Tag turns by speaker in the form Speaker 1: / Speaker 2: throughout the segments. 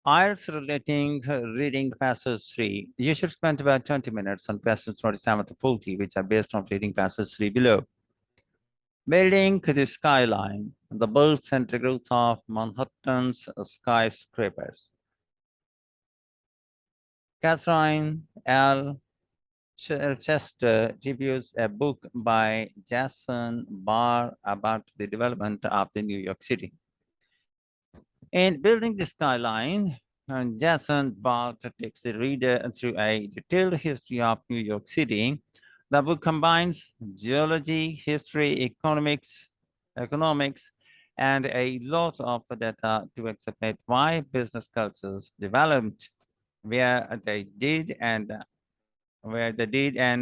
Speaker 1: IELTS relating reading passage 3. You should spend about 20 minutes on passages 27 to 40, which are based on reading passage 3 below. Building the skyline, the birth and growth of Manhattan's skyscrapers. Catherine L. Chester reviews a book by Jason Barr about the development of the New York City. In Building the Skyline, Jason Barr takes the reader through a detailed history of New York City. The book combines geology, history, economics, and a lot of data to explain why business cultures developed where they did and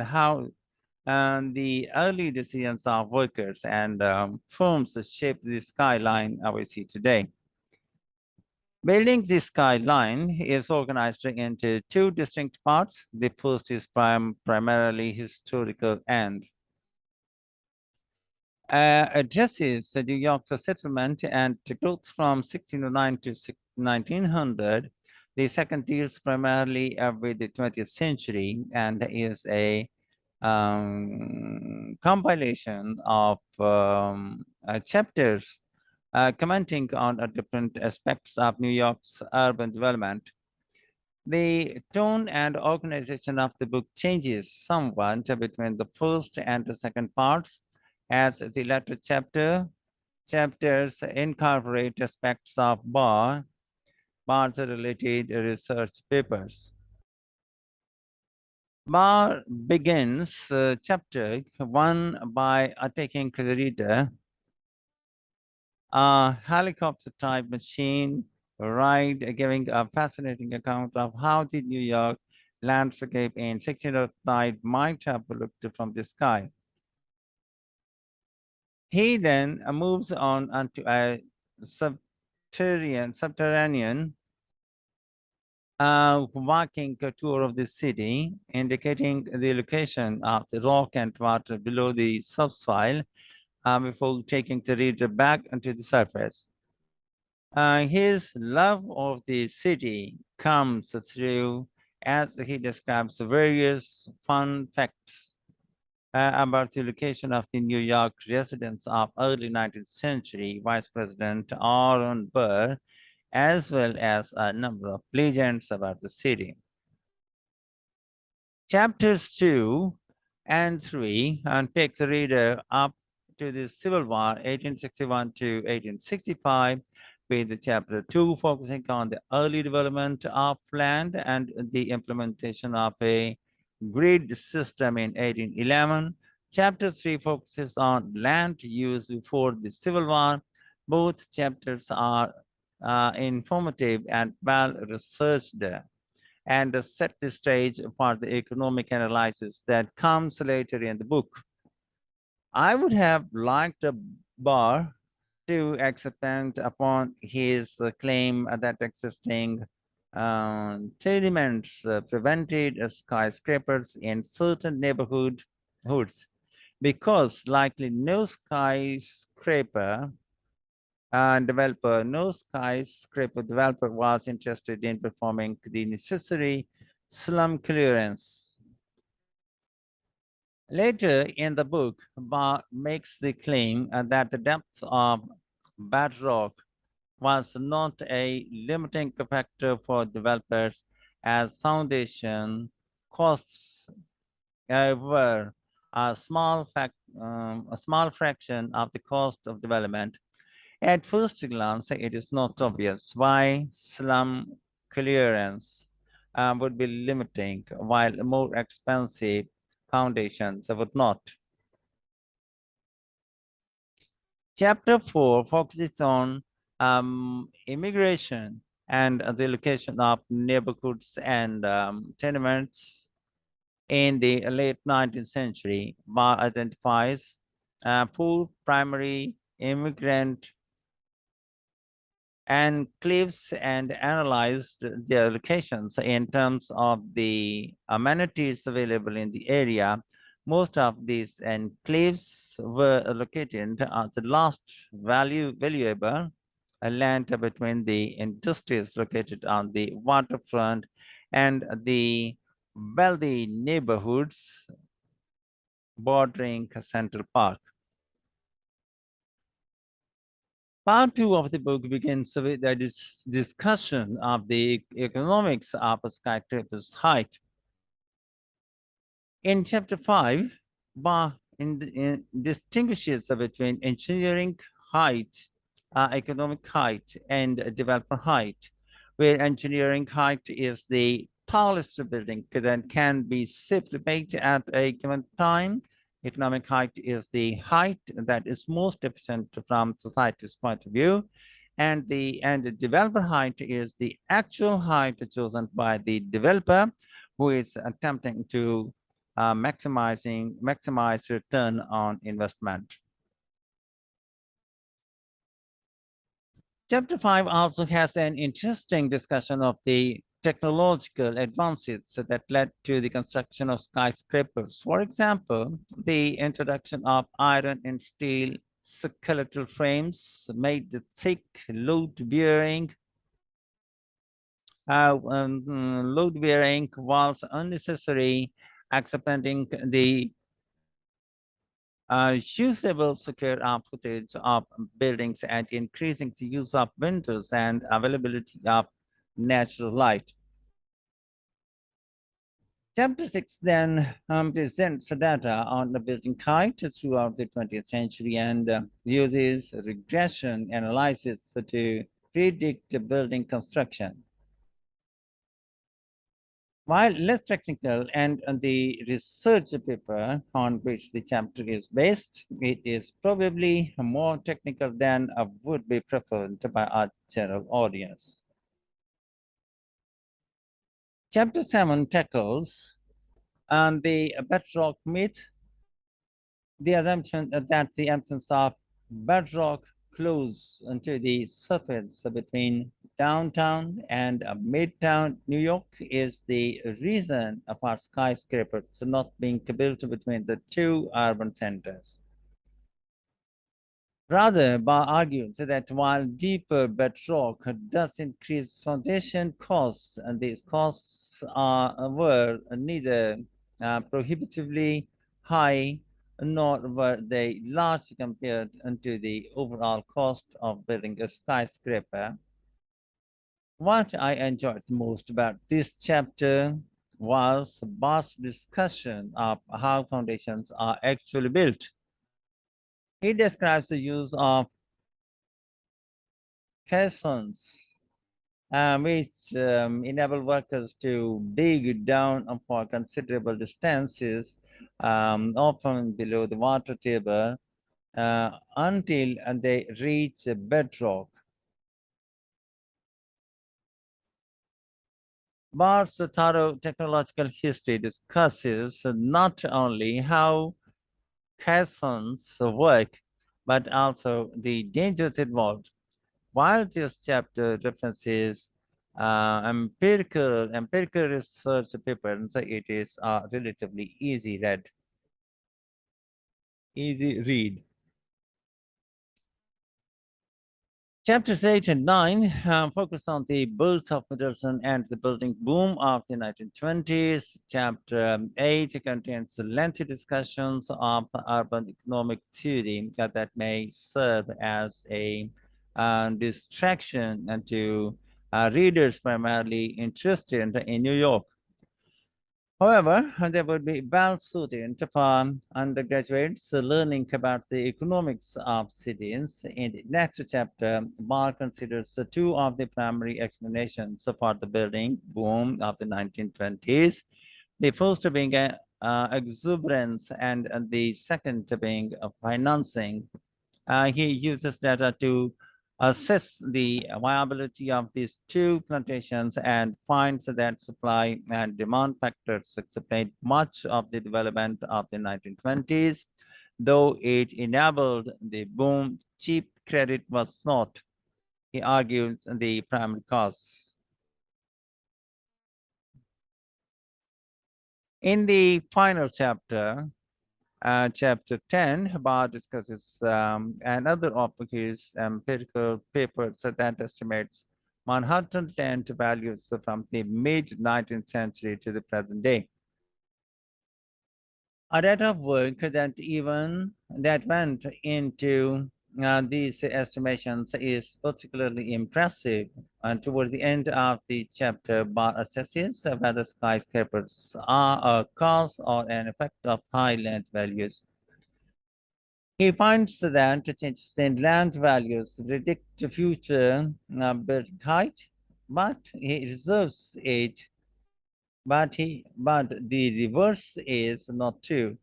Speaker 1: how the early decisions of workers and firms shaped the skyline we see today. Building the skyline is organized into two distinct parts. The first is primarily historical and addresses New York's settlement and growth from 1609 to 1900. The second deals primarily with the 20th century and is a compilation of chapters commenting on different aspects of New York's urban development. The tone and organization of the book changes somewhat between the first and the second parts, as the latter chapters incorporate aspects of Barr's related research papers. Barr begins chapter 1 by taking the reader a helicopter-type machine ride, giving a fascinating account of how the New York landscape in 1609 might have looked from the sky. He then moves on onto a subterranean walking tour of the city, indicating the location of the rock and water below the subsoil before taking the reader back onto the surface. His love of the city comes through as he describes various fun facts about the location of the New York residence of early 19th century Vice President Aaron Burr, as well as a number of legends about the city. Chapters 2 and 3 take the reader up to the Civil War, 1861 to 1865, with chapter 2 focusing on the early development of land and the implementation of a grid system in 1811. Chapter 3 focuses on land use before the Civil War. Both chapters are informative and well-researched and set the stage for the economic analysis that comes later in the book. I would have liked Barr to expand upon his claim that existing tenements prevented skyscrapers in certain neighborhoods because likely no skyscraper developer was interested in performing the necessary slum clearance. Later in the book, Barr makes the claim that the depth of bedrock was not a limiting factor for developers, as foundation costs were a small fraction of the cost of development. At first glance, it is not obvious why slum clearance would be limiting, while more expensive foundations would not. Chapter 4 focuses on immigration and the location of neighborhoods and tenements in the late 19th century. Barr identifies 4 primary immigrant enclaves and analyzed their locations in terms of the amenities available in the area. Most of these enclaves were located at the last valuable land between the industries located on the waterfront and the wealthy neighborhoods bordering Central Park. Part two of the book begins with a discussion of the economics of a skyscraper's height. In chapter 5, distinguishes between engineering height, economic height, and developer height, where engineering height is the tallest building that can be safely built at a given time. Economic height is the height that is most efficient from society's point of view. And the developer height is the actual height chosen by the developer who is attempting to maximize return on investment. Chapter 5 also has an interesting discussion of the technological advances that led to the construction of skyscrapers. For example, the introduction of iron and steel skeletal frames made the thick load-bearing walls unnecessary, expanding the usable secure footage of buildings and increasing the use of windows and availability of natural light. Chapter 6 then presents data on the building height throughout the 20th century and uses regression analysis to predict the building construction. While less technical and the research paper on which the chapter is based, it is probably more technical than would be preferred by our general audience. Chapter 7 tackles the bedrock myth, the assumption that the absence of bedrock close to the surface between downtown and midtown New York is the reason for skyscrapers not being built between the two urban centers. Rather, Barr argues that while deeper bedrock does increase foundation costs, and these costs were neither prohibitively high nor were they large compared to the overall cost of building a skyscraper. What I enjoyed most about this chapter was Barr's discussion of how foundations are actually built. He describes the use of caissons, which enable workers to dig down for considerable distances, often below the water table, until they reach bedrock. Barr's thorough technological history discusses not only how caissons work, but also the dangers involved. While this chapter references empirical research papers, it is a relatively easy read. Chapters 8 and 9 focus on the birth of Middleton and the building boom of the 1920s. Chapter 8 contains lengthy discussions of urban economic theory that may serve as a distraction to readers primarily interested in New York. However, they would be well suited for undergraduates learning about the economics of cities. In the next chapter, Barr considers two of the primary explanations for the building boom of the 1920s. The first being exuberance and the second being financing. He uses data to assess the viability of these two plantations and finds that supply and demand factors explain much of the development of the 1920s. Though it enabled the boom, cheap credit was not, he argues, the primary cause. In the final chapter, Chapter 10 about discusses another of his empirical papers that estimates Manhattan land values from the mid 19th century to the present day. A data work that went into these estimations is particularly impressive. And towards the end of the chapter, Bart assesses whether skyscrapers are a cause or an effect of high land values. He finds that changes in land values predict future building height, but he reserves it. But the reverse is not true.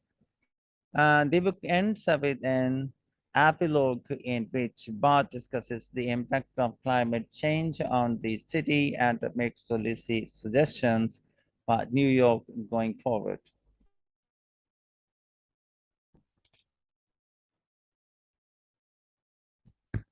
Speaker 1: The book ends with an epilogue in which Bart discusses the impact of climate change on the city and makes policy suggestions for New York going forward.